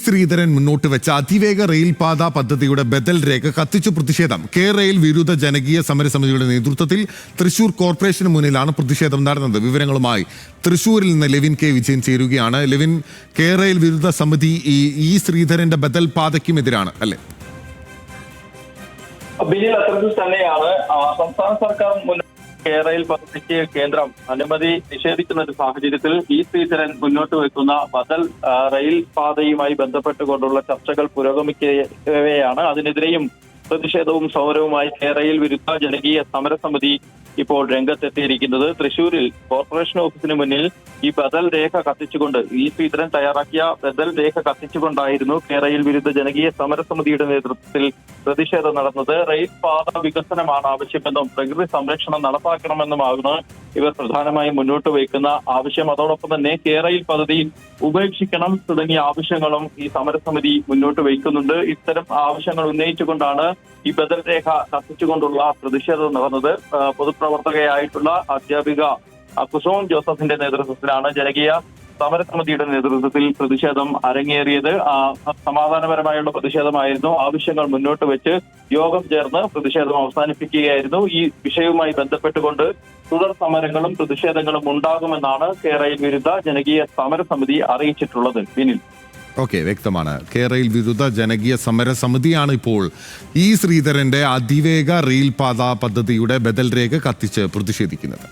ശ്രീധരൻ മുന്നോട്ട് വെച്ച അതിവേഗ റെയിൽപാത പദ്ധതിയുടെ ബദൽ രേഖ കത്തിച്ചു പ്രതിഷേധം. റെയിൽ വിരുദ്ധ ജനകീയ സമരസമിതിയുടെ നേതൃത്വത്തിൽ തൃശൂർ കോർപ്പറേഷന് മുന്നിലാണ് പ്രതിഷേധം നടന്നത്. വിവരങ്ങളുമായി തൃശൂരിൽ നിന്ന് ലെവിൻ കെ വിജയൻ ചേരുകയാണ്. ലെവിൻ, റെയിൽ വിരുദ്ധ സമിതി ശ്രീധരന്റെ ബദൽ പാതയ്ക്കും എതിരാണ് അല്ലേ? ബില്ലിൽ അത്തരത്തിൽ തന്നെയാണ്. സംസ്ഥാന സർക്കാർ റെയിൽ പദ്ധതിക്ക് കേന്ദ്രം അനുമതി നിഷേധിക്കുന്ന ഒരു സാഹചര്യത്തിൽ ശ്രീധരൻ മുന്നോട്ട് വെക്കുന്ന ബദൽ റെയിൽ പാതയുമായി ബന്ധപ്പെട്ടുകൊണ്ടുള്ള ചർച്ചകൾ പുരോഗമിക്കവെയാണ്. അതിനെതിരെയും പ്രതിഷേധവും സമരവുമായി റെയിൽ വിരുദ്ധ ജനകീയ സമരസമിതി ഇപ്പോൾ രംഗത്തെത്തിയിരിക്കുന്നത്. തൃശൂരിൽ കോർപ്പറേഷൻ ഓഫീസിന് മുന്നിൽ ഈ ബദൽ രേഖ കത്തിച്ചുകൊണ്ട് ശ്രീധരൻ തയ്യാറാക്കിയ ബദൽ രേഖ കത്തിച്ചുകൊണ്ടായിരുന്നു റെയിൽ വിരുദ്ധ ജനകീയ സമരസമിതിയുടെ നേതൃത്വത്തിൽ പ്രതിഷേധം നടന്നത്. റെയിൽ പാത വികസനമാണ് ആവശ്യമെന്നും പ്രകൃതി സംരക്ഷണം നടപ്പാക്കണമെന്നുമാകുന്നു ഇവർ പ്രധാനമായും മുന്നോട്ട് വയ്ക്കുന്ന ആവശ്യം. അതോടൊപ്പം തന്നെ റെയിൽ പദ്ധതി ഉപേക്ഷിക്കണം തുടങ്ങിയ ആവശ്യങ്ങളും ഈ സമരസമിതി മുന്നോട്ട് വയ്ക്കുന്നുണ്ട്. ഇത്തരം ആവശ്യങ്ങൾ ഉന്നയിച്ചുകൊണ്ടാണ് ഈ ബദൽ രേഖ കത്തിച്ചുകൊണ്ടുള്ള പ്രതിഷേധം നടന്നത്. പൊതുപ്രവർത്തകയായിട്ടുള്ള അധ്യാപിക കുസോം ജോസഫിന്റെ നേതൃത്വത്തിലാണ് ജനകീയ സമരസമിതിയുടെ നേതൃത്വത്തിൽ പ്രതിഷേധം അരങ്ങേറിയത്. സമാധാനപരമായുള്ള പ്രതിഷേധമായിരുന്നു. ആവശ്യങ്ങൾ മുന്നോട്ട് വെച്ച് യോഗം ചേർന്ന് പ്രതിഷേധം അവസാനിപ്പിക്കുകയായിരുന്നു. ഈ വിഷയവുമായി ബന്ധപ്പെട്ടുകൊണ്ട് തുടർ സമരങ്ങളും പ്രതിഷേധങ്ങളും ഉണ്ടാകുമെന്നാണ് റെയിൽ വിരുദ്ധ ജനകീയ സമരസമിതി അറിയിച്ചിട്ടുള്ളത്. വിനിൽ, ഓക്കെ, വ്യക്തമാണ്. റെയിൽ വിരുദ്ധ ജനകീയ സമരസമിതിയാണ് ഇപ്പോൾ ശ്രീധരന്റെ അതിവേഗ റെയിൽപാത പദ്ധതിയുടെ ബദൽ രേഖ കത്തിച്ച് പ്രതിഷേധിക്കുന്നത്.